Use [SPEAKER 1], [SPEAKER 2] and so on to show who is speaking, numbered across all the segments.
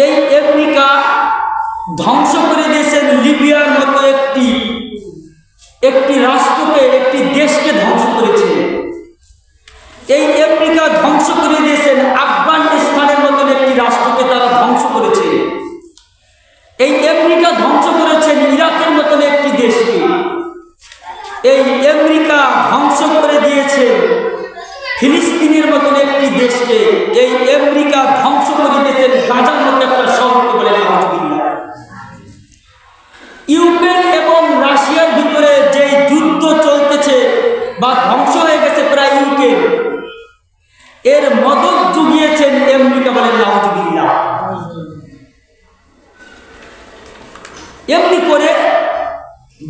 [SPEAKER 1] এই আমেরিকা ধ্বংস করে দিয়েছেন লিবিয়ার মতো একটি রাষ্ট্রকে, একটি দেশকে ধ্বংস করেছে। এই আমেরিকা ধ্বংস করে দিয়েছেন আফগানিস্তানের মতন একটি রাষ্ট্রকে, তারা ধ্বংস করেছে। এই আমেরিকা ধ্বংস করেছেন ইরাকের মতন একটি দেশকে। এই আমেরিকা ধ্বংস করে দিয়েছে ফিলিস্তিনের মতন একটি দেশকে। এই আমেরিকা ধ্বংস করে দিয়েছেন গাজার মতো একটা শহরকে বলে আলহামদুলিল্লাহ। ইউক্রেন এবং রাশিয়ার ভিতরে যে যুদ্ধ চলতেছে বা ধ্বংস হয়ে গেছে প্রায় ইউক্রেন, এর মদত জুগিয়েছেন আমেরিকা বলে আলহামদুলিল্লাহ। এমনি করে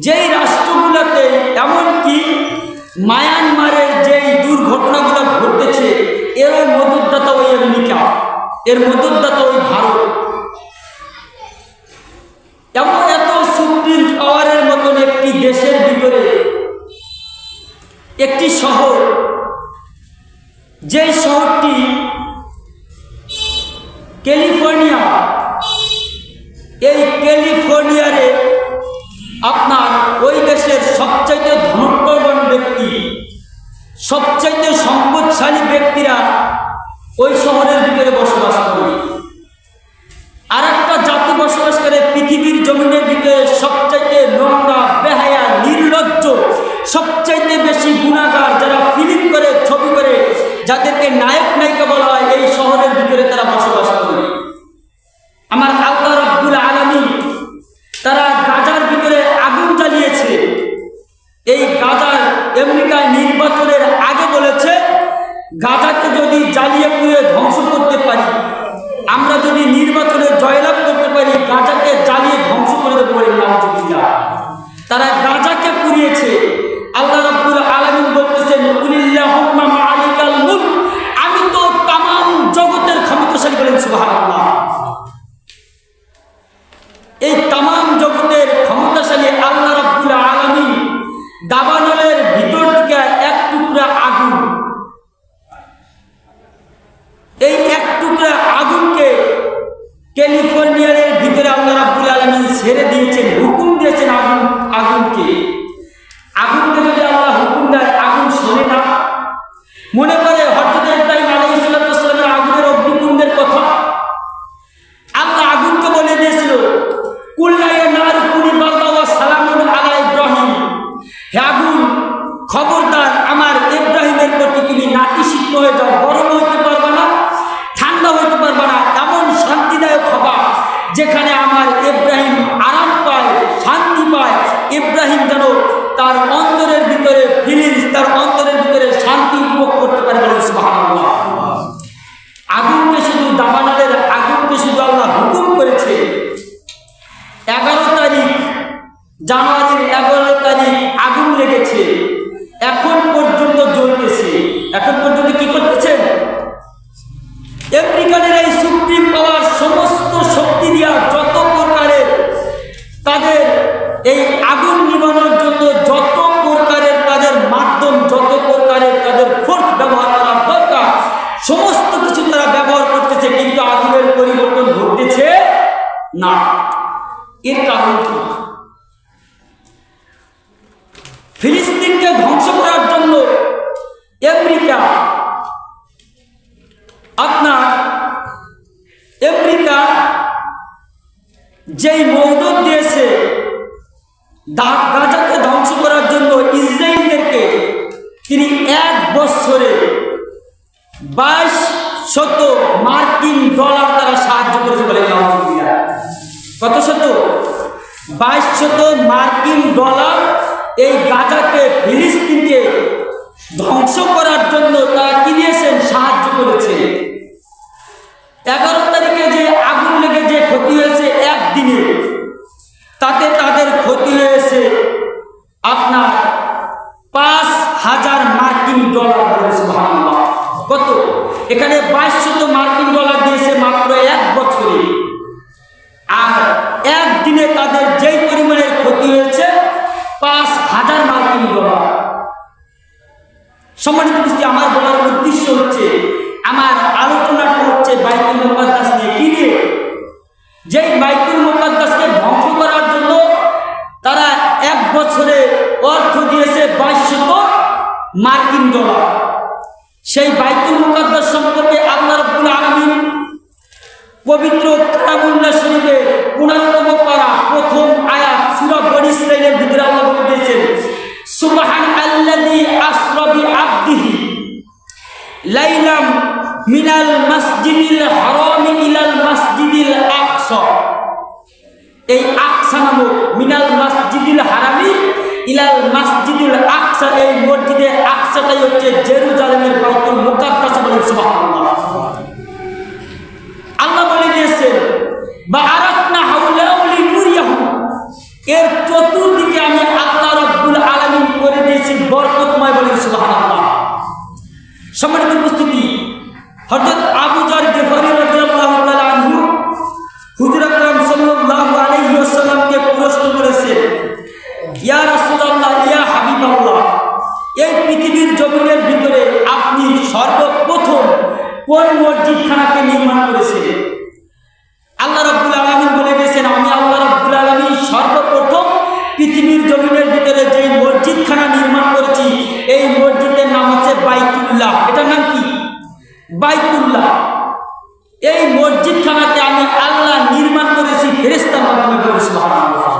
[SPEAKER 1] যেই রাষ্ট্রগুলোতে এমনকি মায়ানমারের যেই দুর্ঘটনাগুলো ঘটেছে, এর মদতদাতা ওই আমেরিকা, এর মদতদাতা ওই ভারত। এমন এত সুপ্রিম পাওয়ারের মতন একটি দেশের ভিতরে একটি শহর, যেই শহরটি ক্যালিফোর্নিয়া, এই ক্যালিফোর্নিয়ারে আপনার ওই দেশের সবচাইতে ধনবান ব্যক্তি, সবচাইতে সম্পদশালী ব্যক্তিরা ওই শহরের ভিতরে বসবাস করে। আর একটা জাতি বসবাস করে পৃথিবীর জমিনের ভিতরে সবচাইতে নোংরা, বেহায়া, নির্লজ্জ, সবচাইতে বেশি গুণাগার, যারা ফিল্ম করে, ছবি করে, যাদেরকে নায়ক নায়িকা বলা হয়, এই শহরের ভিতরে তারা বসবাস করে। আমার আল্লাহ রাব্বুল আলামিন তারা গাজার ভিতরে আগুন জ্বালিয়েছে। এই গাজার আমেরিকায় নির্বাচনের আগে বলেছে, গাজাকে যদি জ্বালিয়ে পুড়ে ধ্বংস করতে পারি, আমরা যদি নির্বাচনে জয়লাভ করতে পারি, গাজাকে জ্বালিয়ে ধ্বংস করে দেবো বলে নাউজুবিল্লাহ। তারা গাজাকে পুড়িয়েছে। আল্লাহ রাব্বুল আলামিন বলতেছেন, কুলিল্লাহুম্মা মালিকাল মুলক, আমি তো তামাম জগতের ক্ষমতাশালী, বলেন সুবহানাল্লাহ। এই তামাম জগতের ক্ষমতাশালী আল্লাহ রাব্বুল আলামিন দাবানলের ভিতর থেকে এক টুকরা আগুন, এই এক টুকরা আগুনকে ক্যালিফোর্নিয়ার ভিতরে আল্লাহ রাব্বুল আলামিন ছেড়ে দিয়েছেন, হুকুম দিয়েছেন আগুনকে। আগুনকে যদি আল্লাহ হুকুম দেয়, আগুন শোনে না। মনে করে হযরত ইব্রাহিম আলাইহিস সালামের আগুনের অগ্নিকুণ্ডের কথা। আল্লাহ আগুনকে বলে দিয়েছিল, কুল্লা ইয়া নার কুনি বারদা ওয়া সালামুন আলা ইব্রাহিম, হে আগুন খবরদার আমার ইব্রাহিমের প্রতি তুমি নাতিশীতোষ্ণ হয়ে যাও, গরম হইতে পারবে না, ঠান্ডা হইতে পারবে না, এমন শান্তিদায়ক হবা যেখানে আমার ইব্রাহিম আরাম পায়, শান্তি পায়। ইব্রাহিম যেন তার অন্তরের ভিতরে ফিলিংস, তার অন্তরের ভিতরে শান্তি উপভোগ করতে পারে, বলেন সুবহানাল্লাহ। আগুনকে শুধু দাবানলের আগুনকে শুধু আল্লাহ হুকুম করেছে। 11 তারিখ, জানুয়ারির 11 তারিখ আগুন লেগেছে, এখন পর্যন্ত জ্বলতেছে। এখন পর্যন্ত কি করতেছেন? আমেরিকানের এই সুপ্রিম পাওয়ার সমস্ত শক্তি দিয়া যত প্রকারের তাদের এই আগুন নিবানোর জন্য যত প্রকারের তাদের মাধ্যম, যত প্রকারের তাদের ফোর্স ব্যবহার করা দরকার, সমস্ত কিছু তারা ব্যবহার করতেছে, কিন্তু আগুনের পরিবর্তন ঘটতেছে না। এর কারণ কি? ফিলিস্তিনকে ধ্বংস করার জন্য আমেরিকা, আপনার আমেরিকা যেই মদত দিয়েছে গাজাকে ধ্বংস করার জন্য ইসরায়েলদেরকে, তিনি 1 বছরে 2200 মার্কিন ডলার তারা সাহায্য করেছে, বলে কত শত? 2200 মার্কিন ডলার এই গাজাকে, ফিলিস্তিনকে ধ্বংস করার জন্য তারা কি দিয়েছেন? সাহায্য করেছে। 11 তারিখে যে আগুন লেগে যে ক্ষতি হয়েছে একদিনে, তাতে তাদের ক্ষতি হয়েছে আপনার 5000 মার্কিন ডলার, বলেন সুবহানাল্লাহ। কত? এখানে 2200 মার্কিন ডলার দিয়েছে মাত্র 1 বছরে, আর একদিনে তাদের যেই পরিমাণের ক্ষতি হয়েছে 5000 মার্কিন ডলার। সম্মানিত উপস্থিতি, আমার বলার উদ্দেশ্য হচ্ছে, আমার আলোচনাটা হচ্ছে বাইতুল মুকাদ্দাস নিয়ে। কি নিয়ে? সেই বাইতুল মুকাদ্দাস সম্পর্কে আল্লাহ রাব্বুল আলামিন পবিত্র কালামুল্লাহ শরীফে 15তম পারা প্রথম আয়াত সূরা বনী ইসরাঈলের ভিতরে আল্লাহ বলে দিয়েছেন, সুবহানাল্লাযী আসরা বিআবদিহি লাইলাম মিনাল মাসজিদিল হারাম ইলাল মাসজিদিল আকসা। এই আকসা নামক মিনাল মাসজিদিল হারামি ইলাল মাসজিদিল আকসা, এই মসজিদে আকসাটাই হচ্ছে জেরুজালেমের বাইতুল মুকাদ্দাস। বলেন সুবহানাল্লাহ। আল্লাহ বলে দিয়েছেন বারাকনা হাওলাহু লিনুরিয়াহু, এর চতুর্দিকে আমি আল্লাহ রাব্বুল আলামিন করে দিয়েছি বরকতময়। বলেন সুবহানাল্লাহ। সম্মানিত উপস্থিতি, হযরত আবু যর গিফারী রাদিয়াল্লাহু তাআলা আনহু হুজুর আকরাম সাল্লাল্লাহু আলাইহি ওয়াসাল্লামকে প্রশ্ন করেছেন, ইয়া রাসূলুল্লাহ, ইয়া হাবিবাল্লাহ, এই পৃথিবীর জমিনের ভিতরে আপনি সর্বপ্রথম কোন মসজিদখানাকে নির্মাণ করেছেন? আল্লাহ রাব্বুল আলামিন বলে দিয়েছেন, আমি আল্লাহ রাব্বুল আলামিন সর্বপ্রথম পৃথিবীর জমিনের ভিতরে যেই মসজিদখানা নির্মাণ করেছি, এই মসজিদের নাম হচ্ছে বাইতুল্লাহ। এটার নাম কি? বাইতুল্লাহ। এই মসজিদখানাকে আমি আল্লাহ নির্মাণ করেছি ফেরেশতার মাধ্যমে। সুবহানাল্লাহ।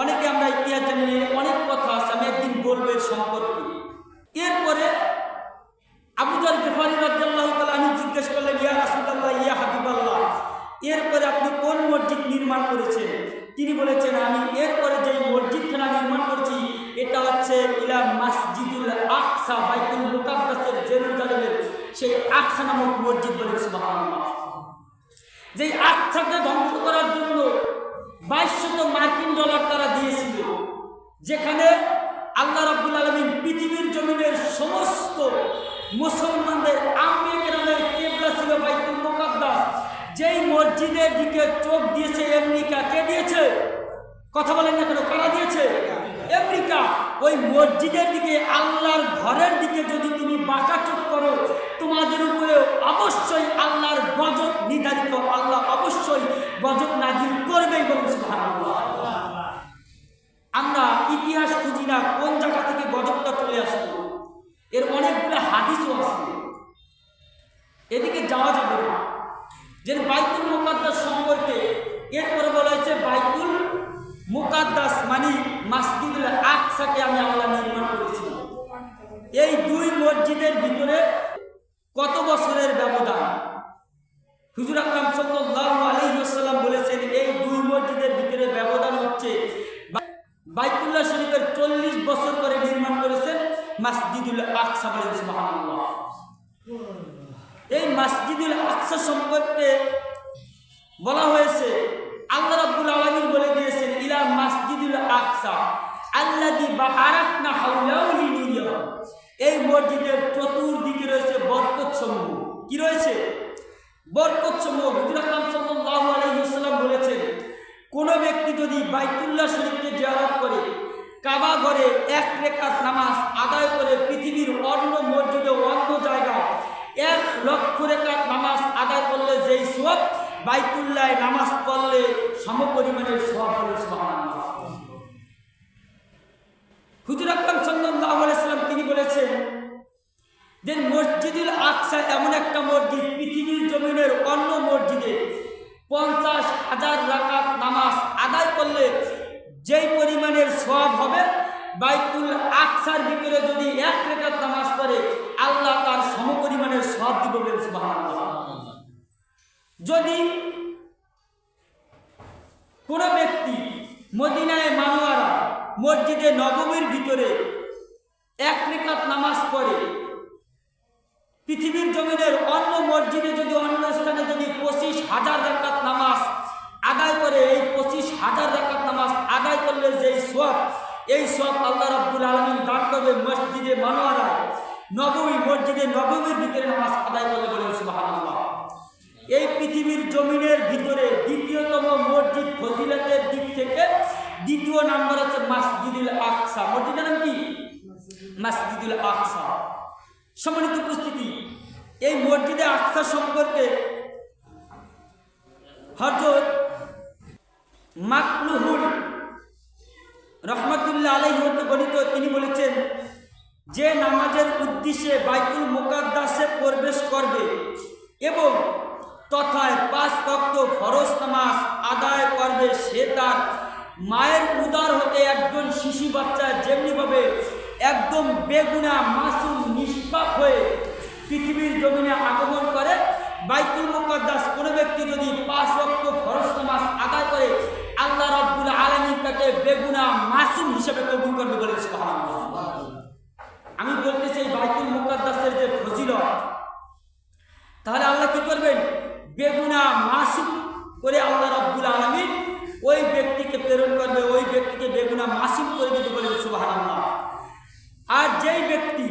[SPEAKER 1] অনেকে আমরা ইতিহাস জানি না, অনেক কথা আছে, আমি একদিন বলবো এর সম্পর্কে। এরপরে আবু যর গিফারী রাদিয়াল্লাহু তাআলা আনহু জিজ্ঞেস করলেন, ইয়া রাসূলুল্লাহ, ইয়া হাবিবাল্লাহ, এরপরে আপনি কোন মসজিদ নির্মাণ করেছেন? তিনি বলেছেন, আমি এরপরে যে মসজিদখানা নির্মাণ করছি এটা হচ্ছে ইলা মাসজিদুল আকসা, বাইতুল মুকাদ্দাসের জেরুজালেমের সেই আকসা নামক মসজিদ। বলেন সুবহানাল্লাহ। যেই আকসাকে ধ্বংস করার জন্য 2200 মার্কিন ডলার তারা দিয়েছিল, যেখানে আল্লাহ রাব্বুল আলামিন পৃথিবীর জমিনের সমস্ত মুসলমানদের আম্বিয়া কেরামের কিবলা ছিল বাইতুল মুকাদ্দাস। যেই মসজিদের দিকে চোখ দিয়েছে আমেরিকা, কে দিয়েছে? কথা বলেন না কেন? কারা দিয়েছে? আমেরিকা। ওই মসজিদের দিকে, আল্লাহর ঘরের দিকে যদি তুমি বাঁকা চোখ করো, তোমাদের উপরে অবশ্যই আল্লাহর গজব নির্ধারিত, আল্লাহ অবশ্যই গজব নাযিল করবেই। বলুন সুবহানাল্লাহ। আমরা ইতিহাস খুঁজি না কোন জায়গা থেকে গজবটা চলে আসলো, এর অনেকগুলো হাদিসও আছে, এদিকে যাওয়া যাবে না। যে বাইতুল মুকাদ্দাস সম্পর্কে এরপরে বলা হয়েছে বাইতুল মুকাদ্দাস মানে মসজিদুল আকসাকে আমি আল্লাহ নির্মাণ করেছি। এই দুই মসজিদের ভিতরে কত বছরের ব্যবধান? হুজুর আকরাম সাল্লাল্লাহু আলাইহি ওয়াসাল্লাম বলেছেন, এই দুই মসজিদের ভিতরে ব্যবধান হচ্ছে বাইতুল্লাহ শরীফের 40 বছর পরে নির্মাণ করেছেন মসজিদুল আকসা। বলেন সুবহানাল্লাহ। এই মসজিদুল আকসা সম্পর্কে বলা হয়েছে, আল্লাহ রাব্বুল আলামিন বলে দিয়েছেন, ইলা মসজিদুল আকসা আল্লাযী বারাকনা হাওলাহু লিনুরিয়াহু। এই মসজিদের চতুর্দিকে রয়েছে বরকতসমূহ। কি রয়েছে? বরকতসমূহ। হুজুর আকরাম সাল্লাল্লাহু আলাইহি ওয়াসাল্লাম বলেছেন, কোন ব্যক্তি যদি বাইতুল্লাহ শরীফকে জিয়ারত করে, কাবা ঘরে 1 রাকাত নামাজ আদায় করে, পৃথিবীর অন্য মসজিদে অন্য জায়গায় 1 লক্ষ রাকাত নামাজ আদায় করলে যেই সওয়াব, বাইতুল্লাহ নামাজ পড়লে সমপরিমাণের সওয়াব। বলেন সুবহানাল্লাহ। হুজুর আকরাম সাল্লাল্লাহু আলাইহি ওয়াসাল্লাম তিনি বলেছেন যে মসজিদুল আকসা এমন একটা মসজিদ, পৃথিবীর জমিনের অন্য মসজিদে 50,000 রাকাত নামাজ আদায় করলে যেই পরিমাণের সওয়াব হবে, বাইতুল আকসার ভিতরে যদি 1 রাকাত নামাজ পড়ে আল্লাহ তার সমপরিমাণের সওয়াব দিবেন। বলেন সুবহানাল্লাহ। যদি কোন ব্যক্তি মদিনায় মানোয়ারা মসজিদে নববীর ভিতরে 1 রাকাত নামাজ পড়ে, পৃথিবীর জমিনের অন্য মসজিদে যদি, অন্য স্থানে যদি 25,000 রাকাত নামাজ আদায় করে, এই 25,000 রাকাত নামাজ আদায় করলে যেই সওয়াব, এই সওয়াব আল্লাহ রাব্বুল আলামিন দান করবে মসজিদে মানোয়ারা নববী, মসজিদে নববীর ভিতরে নামাজ আদায় করলে। বলেন সুবহানাল্লাহ। এই পৃথিবীর জমিনের ভিতরে দ্বিতীয়তম মসজিদ ফজিলতের দিক থেকে দ্বিতীয় নাম্বার হচ্ছে মসজিদুল আকসা। মসজিদের নাম কি? মসজিদুল আকসা। সম্মানিত উপস্থিতি, এই মসজিদে আকসা সম্পর্কে হযরত মাকলুহুল রহমাতুল্লাহ আলাইহি হতে বর্ণিত, তিনি বলেছেন যে নামাজের উদ্দেশ্যে বাইতুল মুকাদ্দাসে প্রবেশ করবে এবং তথায় 5 ওয়াক্ত ফরজ নামাজ আদায় করবে, সে তার মায়ের উদর হতে একজন শিশু বাচ্চা যেমনিভাবে একদম বেগুনাহ মাসুম নিষ্পাপ হয়ে পৃথিবীর জমিনে আগমন করে, বাইতুল মুকাদ্দাস কোনো ব্যক্তি যদি 5 ওয়াক্ত ফরজ নামাজ আদায় করে, আল্লাহ রাব্বুল আলামিন তাকে বেগুনাহ মাসুম হিসেবে কবুল করবে বলে সুবহানাল্লাহ। আমি বলতে চাই বাইতুল মুকাদ্দাসের যে ফজিলত, তাহলে আল্লাহ কি করবেন? বেগুনাহ মাসুম করে আল্লাহ রাব্বুল আলামিন ওই ব্যক্তিকে প্রেরণ করবে, ওই ব্যক্তিকে বেগুনাহ মাসুম করে দিতে বলে সুবহানাল্লাহ। আর যেই ব্যক্তি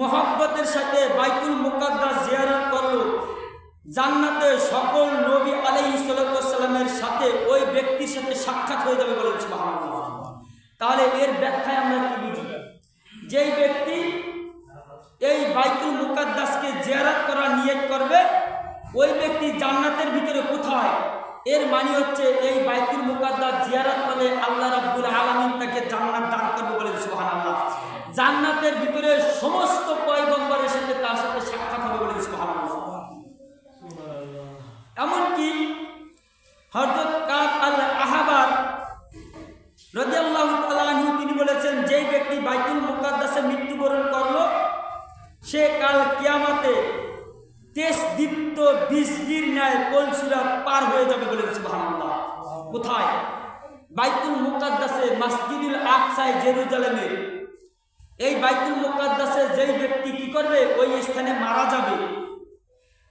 [SPEAKER 1] মোহাব্বতের সাথে বাইতুল মুকাদ্দাস জিয়ারত করলো, জান্নাতে সকল নবী আলাইহিস সালামের সাথে ওই ব্যক্তির সাথে সাক্ষাৎ হয়ে যাবে বলে সুবহানাল্লাহ। তাহলে এর ব্যাখ্যায় আমরা কি বুঝি? যেই ব্যক্তি এই বাইতুল মুকাদ্দাসকে জিয়ারত করার নিয়ত করবে, ওই ব্যক্তি জান্নাতের ভিতরে কোথায়? এর মানে হচ্ছে এই বাইতুল মুকাদ্দাস জিয়ারত করলে আল্লাহ রাব্বুল আলামিন তাকে জান্নাত দান করবে বলে সুবহানাল্লাহ। জান্নাতের ভিতরে সমস্ত পয়গম্বরের সাথে তার সাথে সাক্ষাৎ হবে বলে সুবহানাল্লাহ। এমনকি হযরত কাব আল আহবার রাদিয়াল্লাহু তাআলা আনহু তিনি বলেছেন, যেই ব্যক্তি বাইতুল মুকাদ্দাসে মৃত্যুবরণ করলো, সে কাল কিয়ামতে তেজদীপ্ত বিজলির ন্যায় কলসিরাত পার হয়ে যাবে বলে সুবহানাল্লাহ। কোথায়? বাইতুল মুকাদ্দাসে, মসজিদুল আকসায় জেরুজালেমে। এই বাইতুল মুকাদ্দাসে যেই ব্যক্তি কি করবে? ওই স্থানে মারা যাবে।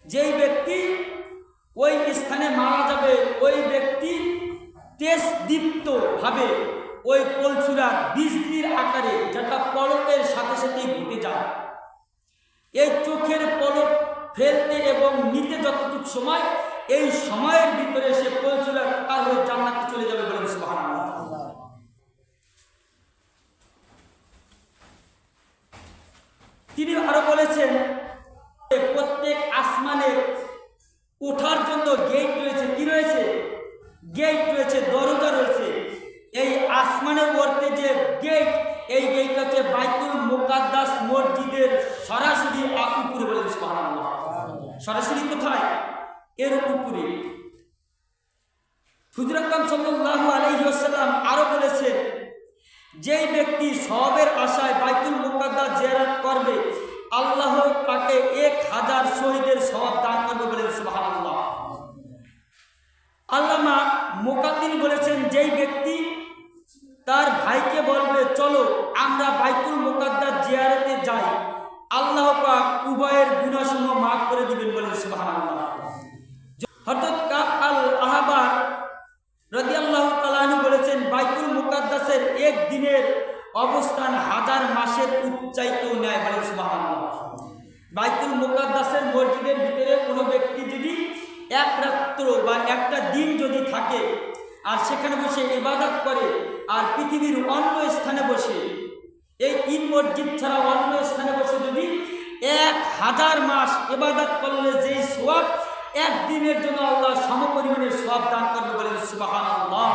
[SPEAKER 1] যেই ব্যক্তি ওই স্থানে মারা যাবে, ওই ব্যক্তি তেজদীপ্ত ভাবে ওই কলসিরাত বিজলির আকারে, যেটা পলকের সাথে সাথেই ঘটে যায়, এই চোখের পলক ফেলতে এবং নিতে যতটুকু সময়, এই সময়ের ভিতরে সে কলসিরাত পার হয়ে জান্নাতে চলে যাবে বলে সুবহানাল্লাহ। তিনি আরো বলেছেন, প্রত্যেক আসমানে ওঠার জন্য গেট রয়েছে। কি রয়েছে? গেট রয়েছে, দরজা রয়েছে। এই আসমানের মধ্যে যে গেট, এই গেট হচ্ছে বাইতুল মুকাদ্দাস মসজিদের সরাসরি উপরে বলে সুবহানাল্লাহ। সরাসরি কোথায়? এর উপরে। হুজুর আকরাম সাল্লাল্লাহু আলাইহি ওয়াসাল্লাম আরো বলেছেন, যেই ব্যক্তি সওয়াবের আশায় বাইতুল মুকাদ্দাস জিয়ারত করবে, আল্লাহ তাকে 1000 শহীদের সওয়াব দান করবে বলে সুবহানাল্লাহ। আল্লামা মুকাদ্দিম বলেছেন, যেই ব্যক্তি তার ভাইকে বলবে চলো আমরা বাইতুল মুকাদ্দাস জিয়ারতে যাই, আল্লাহ পাক উভয়ের গুনাহসমূহ মাফ করে দিবেন বলে সুবহানাল্লাহ। হযরত কাব আল আহবার রাদিয়াল্লাহু তাআলা আনহু বলেছেন, বাইতুল মুকাদ্দাসের এক দিনের অবস্থান 1000 মাসের উচ্চাইতেও নেয় বলে সুবহানাল্লাহ। বাইতুল মুকাদ্দাসের মসজিদের ভিতরে কোনো ব্যক্তি যদি এক রাত্র বা একটা দিন যদি থাকে আর সেখানে বসে ইবাদত করে, আর পৃথিবীর অন্য স্থানে বসে, এই ঈদ মসজিদ ছাড়া অন্য স্থানে বসে যদি 1000 মাস ইবাদত করলে যেই সওয়াব, একদিনের জন্য আল্লাহ সমপরিমাণের সওয়াব দান করবে বলে সুবহানাল্লাহ।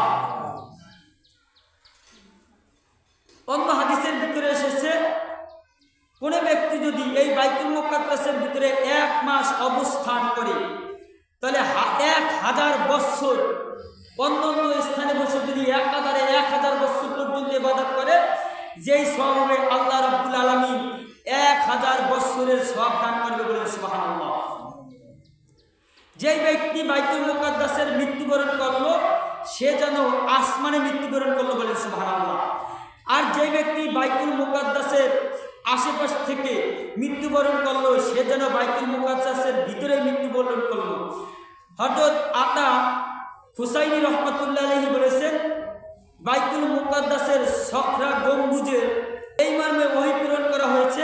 [SPEAKER 1] অন্য হাদিসের ভিতরে এসেছে, কোন ব্যক্তি যদি এই বাইতুল মুকাদ্দাসের ভিতরে 1 মাস অবস্থান করে, তাহলে 1000 বছর অন্য স্থানে বসে যদি 1000 বছর পর্যন্ত ইবাদত করে, যেই সওয়াবে আল্লাহ রাব্বুল আলামিন 1000 বছরের সওয়াব দান করবে বলে সুবহানাল্লাহ। যেই ব্যক্তি বাইতুল মুকাদ্দাসের মৃত্যুবরণ করলো, সে যেন আসমানে মৃত্যুবরণ করলো বলে সুবহানাল্লাহ। আর যে ব্যক্তি বাইতুল মুকাদ্দাসের আশেপাশ থেকে মৃত্যুবরণ করলো, সে যেন বাইতুল মুকাদ্দাসের ভিতরে মৃত্যুবরণ করলো। হযরত আতা হুসাইনি রহমাতুল্লাহ আলাইহি বলেছেন, বাইতুল মুকাদ্দাসের সখরা গম্বুজের এই মর্মে ওহী প্রেরণ করা হয়েছে,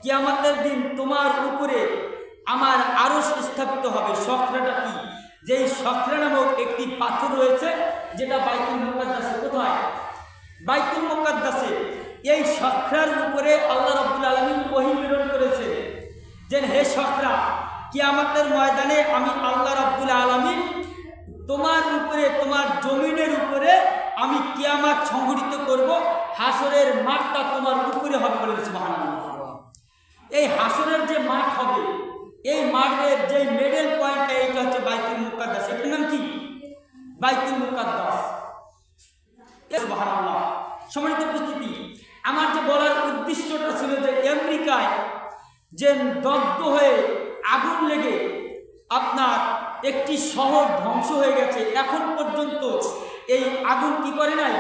[SPEAKER 1] কিয়ামতের দিন তোমার উপরে আমার আরশ স্থাপিত হবে। সখরাটা কি? যেই সখরা নামক একটি পাথর রয়েছে, যেটা বাইতুল মুকাদ্দাসে। কোথায়? বাইতুল মুকাদ্দাসে। এই সখরার উপরে আল্লাহ রাব্বুল আলামিন ওহী প্রেরণ করেছে যে, হে সখরা, কিয়ামতের ময়দানে আমি আল্লাহ রাব্বুল আলামিন তোমার উপরে, তোমার জমিনের উপরে আমি কিয়ামত সংঘটিত করব, হাসরের মাঠটা তোমার উপরে হবে বলে সুবহানাল্লাহ। এই হাসরের যে মাঠ হবে, এই মাঠের যে মেডেল পয়েন্টটা, এইটা হচ্ছে বাইতুল মুকাদ্দাস। এটার নাম কি? বাইতুল মুকাদ্দাস। সুবহানাল্লাহ। সম্মানিত উপস্থিতি, আমার যে বলার উদ্দেশ্যটা ছিল যে আমেরিকায় যে দগ্ধ হয়ে আগুন লেগে আপনার একটি শহর ধ্বংস হয়ে গেছে, এখন পর্যন্ত এই আগুন কি করে নাই?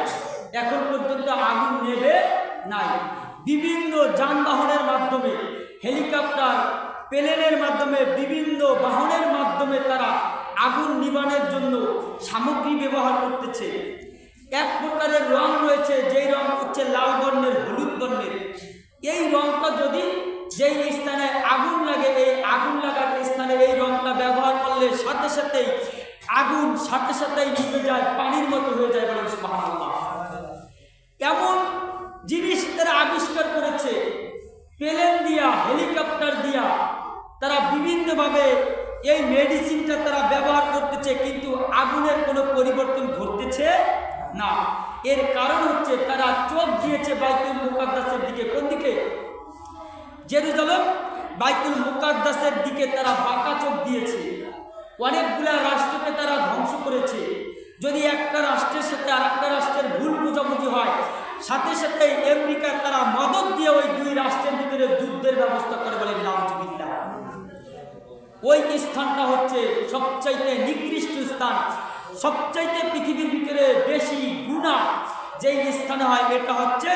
[SPEAKER 1] এখন পর্যন্ত আগুন নেবে নাই। বিভিন্ন যানবাহনের মাধ্যমে, হেলিকপ্টার, প্লেনের মাধ্যমে, বিভিন্ন বাহনের মাধ্যমে তারা আগুন নিবানোর জন্য সামগ্রী ব্যবহার করতেছে। এক প্রকারের রং রয়েছে, যেই রং হচ্ছে লাল বর্ণের, হলুদ বর্ণের। এই রংটা যদি যেই স্থানে আগুন লাগে, এই আগুন লাগার স্থানে এই রংটা ব্যবহার করলে সাথে সাথেই আগুন সাথে সাথেই নিভে যায়, পানির মতো হয়ে যায় বলে সুবহানাল্লাহ। এমন জিনিস তারা আবিষ্কার করেছে, প্লেন দিয়া, হেলিকপ্টার দিয়া তারা বিভিন্নভাবে এই মেডিসিনটা তারা ব্যবহার করতেছে, কিন্তু আগুনের কোনো পরিবর্তন ঘটতেছে না। এর কারণ হচ্ছে তারা চোখ দিয়েছে বাইতুল মুকাদ্দাসের দিকে। কোন দিকে? জেরুজালেম, বাইতুল মুকাদ্দাসের দিকে তারা বাঁকা চোখ দিয়েছে। অনেকগুলা রাষ্ট্রকে তারা ধ্বংস করেছে। যদি একটা রাষ্ট্রের সাথে আর একটা রাষ্ট্রের ভুল বোঝাবুঝি হয়, সাথে সাথে আমেরিকা তারা মদদ দিয়ে ওই দুই রাষ্ট্রের ভিতরে যুদ্ধের ব্যবস্থা করে বলে নাউজুবিল্লাহ। ওই স্থানটা হচ্ছে সবচাইতে নিকৃষ্ট স্থান, সবচাইতে পৃথিবীর ভিতরে বেশি গুনাহ যেই স্থানে হয়, এটা হচ্ছে